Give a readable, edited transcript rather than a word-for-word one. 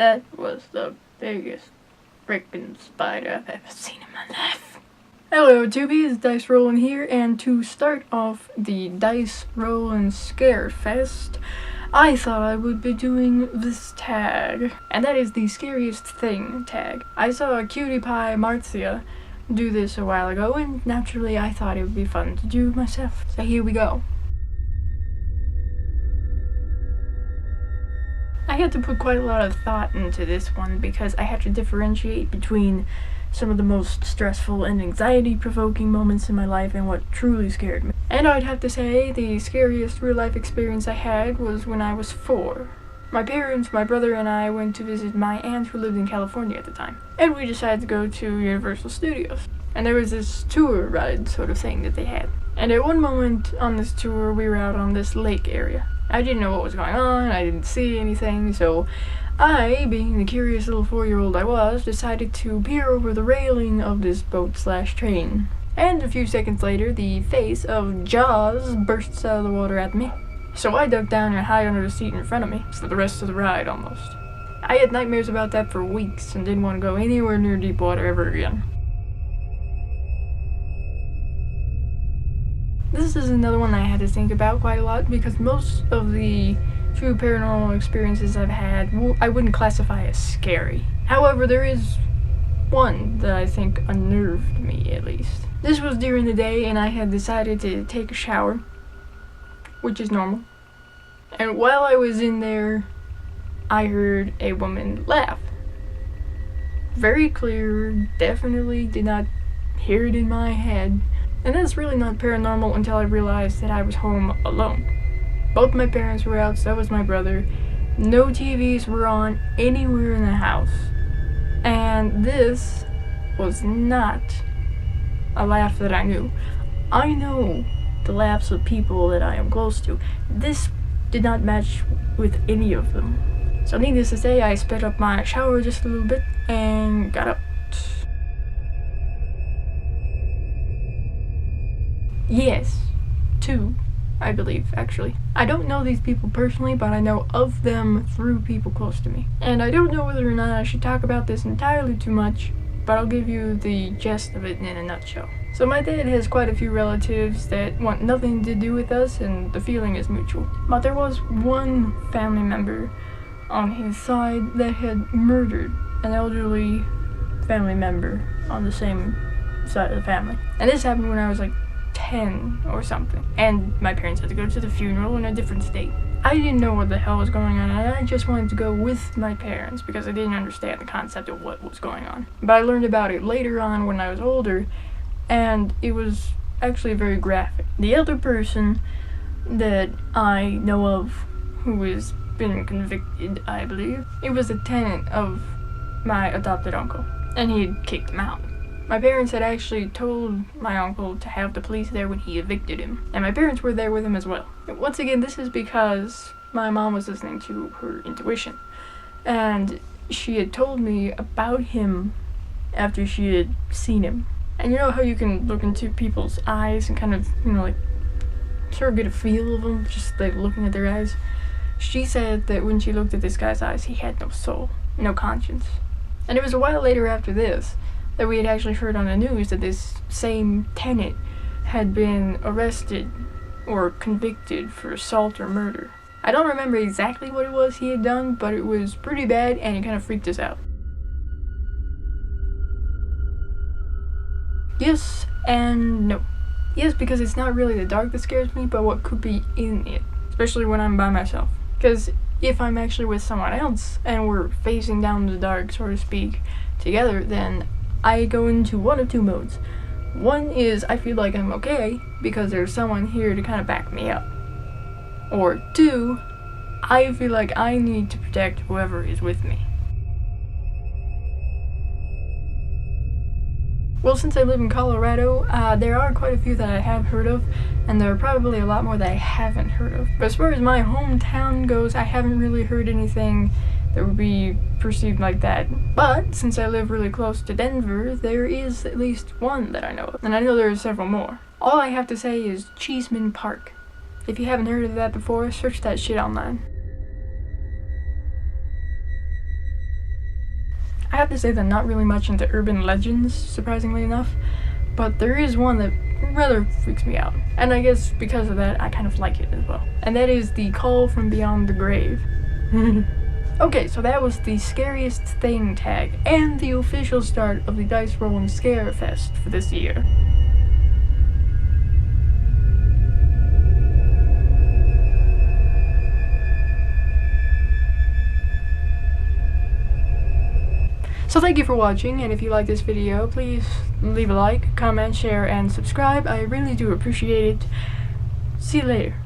That was the biggest freaking spider I've ever seen in my life. Hello tubies, Dice Rollin' here, and to start off the Dice Rollin' Scare Fest, I thought I would be doing this tag, and that is the Scariest Thing Tag. I saw a cutie pie Marcia do this a while ago, and naturally I thought it would be fun to do myself, so here we go. I had to put quite a lot of thought into this one because I had to differentiate between some of the most stressful and anxiety-provoking moments in my life and what truly scared me. And I'd have to say the scariest real-life experience I had was when I was 4. My parents, my brother, and I went to visit my aunt who lived in California at the time. And we decided to go to Universal Studios. And there was this tour ride sort of thing that they had. And at one moment on this tour, we were out on this lake area. I didn't know what was going on, I didn't see anything, so I, being the curious little 4-year-old I was, decided to peer over the railing of this boat/train. And a few seconds later, the face of Jaws bursts out of the water at me. So I ducked down and hid under the seat in front of me, for the rest of the ride almost. I had nightmares about that for weeks and didn't want to go anywhere near deep water ever again. This is another one I had to think about quite a lot because most of the true paranormal experiences I've had, I wouldn't classify as scary. However, there is one that I think unnerved me, at least. This was during the day and I had decided to take a shower, which is normal. And while I was in there, I heard a woman laugh. Very clear, definitely did not hear it in my head. And that's really not paranormal until I realized that I was home alone. Both my parents were out, so was my brother. No TVs were on anywhere in the house. And this was not a laugh that I knew. I know the laughs of people that I am close to. This did not match with any of them. So needless to say, I sped up my shower just a little bit and got up. Yes, 2, I believe, actually. I don't know these people personally, but I know of them through people close to me. And I don't know whether or not I should talk about this entirely too much, but I'll give you the gist of it in a nutshell. So my dad has quite a few relatives that want nothing to do with us, and the feeling is mutual. But there was one family member on his side that had murdered an elderly family member on the same side of the family. And this happened when I was like 10 or something, and my parents had to go to the funeral in a different state. I didn't know what the hell was going on, and I just wanted to go with my parents because I didn't understand the concept of what was going on. But I learned about it later on when I was older, and it was actually very graphic. The other person that I know of who has been convicted, I believe, it was a tenant of my adopted uncle, and he had kicked him out. My parents had actually told my uncle to have the police there when he evicted him, and my parents were there with him as well. Once again, this is because my mom was listening to her intuition, and she had told me about him after she had seen him. And you know how you can look into people's eyes and kind of, like, sort of get a feel of them, just like looking at their eyes? She said that when she looked at this guy's eyes, he had no soul, no conscience. And it was a while later after this that we had actually heard on the news that this same tenant had been arrested or convicted for assault or murder. I don't remember exactly what it was he had done, but it was pretty bad and it kind of freaked us out. Yes and no. Yes, because it's not really the dark that scares me, but what could be in it, especially when I'm by myself. Because if I'm actually with someone else and we're facing down the dark, so to speak, together, then I go into one of 2 modes. One is I feel like I'm okay because there's someone here to kind of back me up. Or 2, I feel like I need to protect whoever is with me. Well, since I live in Colorado, there are quite a few that I have heard of, and there are probably a lot more that I haven't heard of. But as far as my hometown goes, I haven't really heard anything that would be perceived like that. But since I live really close to Denver, there is at least one that I know of, and I know there are several more. All I have to say is Cheeseman Park. If you haven't heard of that before, search that shit online. I have to say that I'm not really much into urban legends, surprisingly enough, but there is one that rather freaks me out, and I guess because of that I kind of like it as well, and that is the Call from Beyond the Grave. Okay, so that was the Scariest Thing Tag, and the official start of the Dice Rolling Scare Fest for this year. So thank you for watching, and if you like this video, please leave a like, comment, share, and subscribe. I really do appreciate it. See you later.